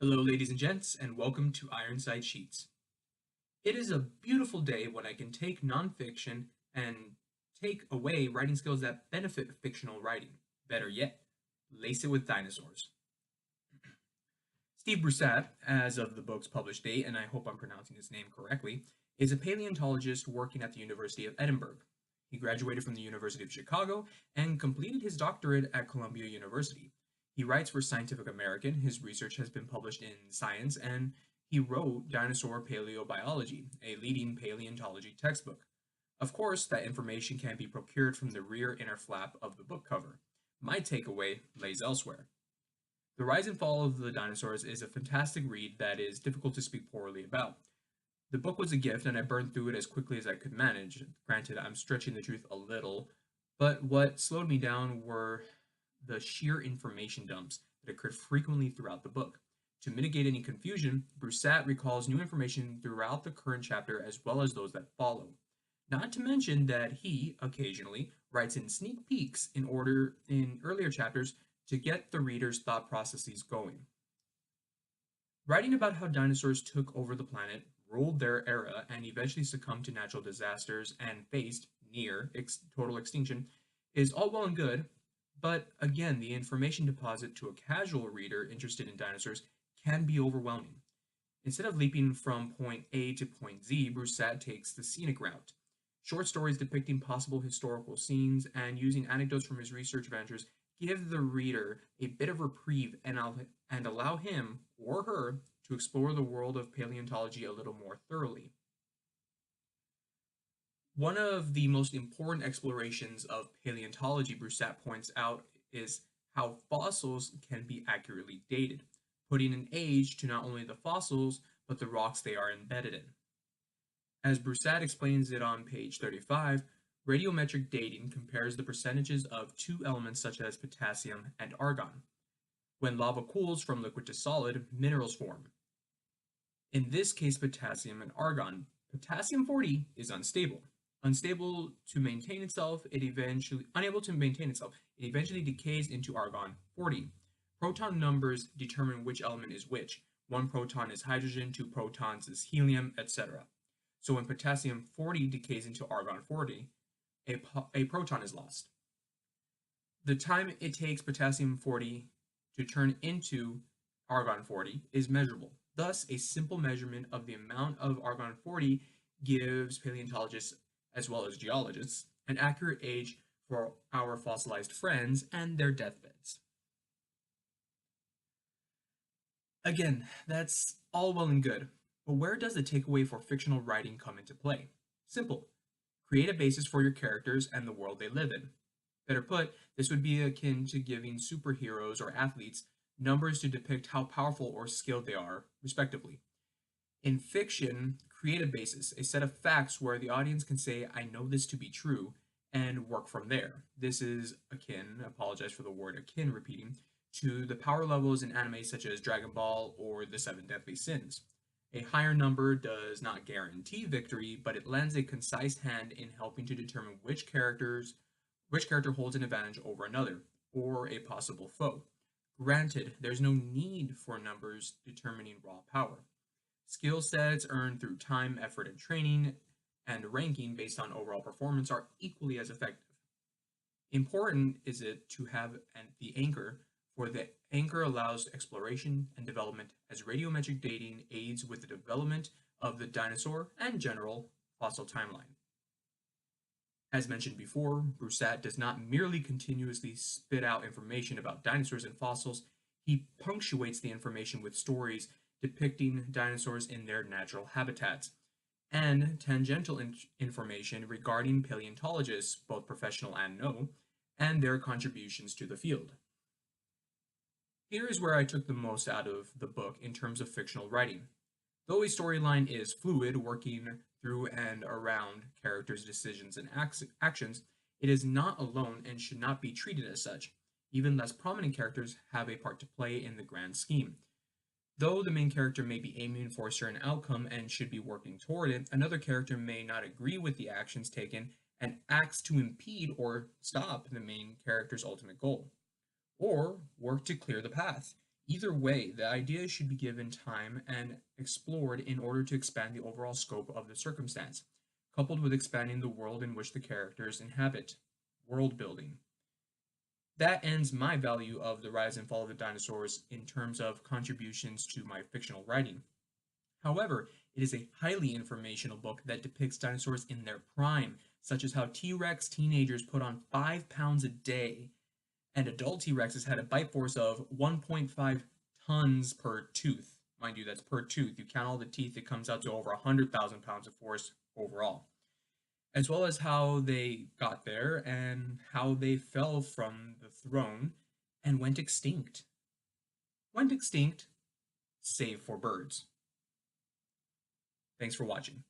Hello, ladies and gents, and welcome to Ironside Sheets. It is a beautiful day when I can take nonfiction and take away writing skills that benefit fictional writing. Better yet, lace it with dinosaurs. Steve Brusate, as of the book's published date, and I hope I'm pronouncing his name correctly, is a paleontologist working at the University of Edinburgh. He graduated from the University of Chicago and completed his doctorate at Columbia University. He writes for Scientific American, his research has been published in Science, and he wrote Dinosaur Paleobiology, a leading paleontology textbook. Of course, that information can be procured from the rear inner flap of the book cover. My takeaway lays elsewhere. The Rise and Fall of the Dinosaurs is a fantastic read that is difficult to speak poorly about. The book was a gift, and I burned through it as quickly as I could manage. Granted, I'm stretching the truth a little, but what slowed me down were the sheer information dumps that occurred frequently throughout the book. To mitigate any confusion, Brusatte recalls new information throughout the current chapter as well as those that follow. Not to mention that he, occasionally, writes in sneak peeks in earlier chapters to get the reader's thought processes going. Writing about how dinosaurs took over the planet, ruled their era, and eventually succumbed to natural disasters and faced near total extinction is all well and good, but again, the information deposit to a casual reader interested in dinosaurs can be overwhelming. Instead of leaping from point A to point Z, Brusatte takes the scenic route. Short stories depicting possible historical scenes and using anecdotes from his research ventures give the reader a bit of reprieve and allow him or her to explore the world of paleontology a little more thoroughly. One of the most important explorations of paleontology, Brusatte points out, is how fossils can be accurately dated, putting an age to not only the fossils, but the rocks they are embedded in. As Brusatte explains it on page 35, radiometric dating compares the percentages of two elements such as potassium and argon. When lava cools from liquid to solid, minerals form. In this case, potassium and argon. Potassium 40 is unstable. Unable to maintain itself, it eventually decays into argon 40. Proton numbers determine which element is which. One proton is hydrogen, two protons is helium, etc. So when potassium 40 decays into argon 40, a proton is lost. The time it takes potassium 40 to turn into argon 40 is measurable. Thus, a simple measurement of the amount of argon 40 gives paleontologists, as well as geologists, an accurate age for our fossilized friends and their deathbeds. Again, that's all well and good, but where does the takeaway for fictional writing come into play? Simple. Create a basis for your characters and the world they live in. Better put, this would be akin to giving superheroes or athletes numbers to depict how powerful or skilled they are, respectively. In fiction, create a basis, a set of facts where the audience can say, I know this to be true, and work from there. This is akin, I apologize for the word akin repeating, to the power levels in anime such as Dragon Ball or the Seven Deadly Sins. A higher number does not guarantee victory, but it lends a concise hand in helping to determine which character holds an advantage over another, or a possible foe. Granted, there's no need for numbers determining raw power. Skill sets earned through time, effort, and training, and ranking based on overall performance are equally as effective. Important is it to have the anchor, for the anchor allows exploration and development as radiometric dating aids with the development of the dinosaur and general fossil timeline. As mentioned before, Brusatte does not merely continuously spit out information about dinosaurs and fossils, he punctuates the information with stories depicting dinosaurs in their natural habitats, and tangential information regarding paleontologists, both professional and no, and their contributions to the field. Here is where I took the most out of the book in terms of fictional writing. Though a storyline is fluid, working through and around characters' decisions and actions, it is not alone and should not be treated as such. Even less prominent characters have a part to play in the grand scheme. Though the main character may be aiming for a certain outcome and should be working toward it, another character may not agree with the actions taken and acts to impede or stop the main character's ultimate goal, or work to clear the path. Either way, the idea should be given time and explored in order to expand the overall scope of the circumstance, coupled with expanding the world in which the characters inhabit. World building. That ends my value of The Rise and Fall of the Dinosaurs in terms of contributions to my fictional writing. However, it is a highly informational book that depicts dinosaurs in their prime, such as how T Rex teenagers put on 5 pounds a day, and adult T Rexes had a bite force of 1.5 tons per tooth. Mind you, that's per tooth. You count all the teeth, it comes out to over 100,000 pounds of force overall, as well as how they got there and how they fell from the throne and went extinct. Went extinct, save for birds. Thanks for watching.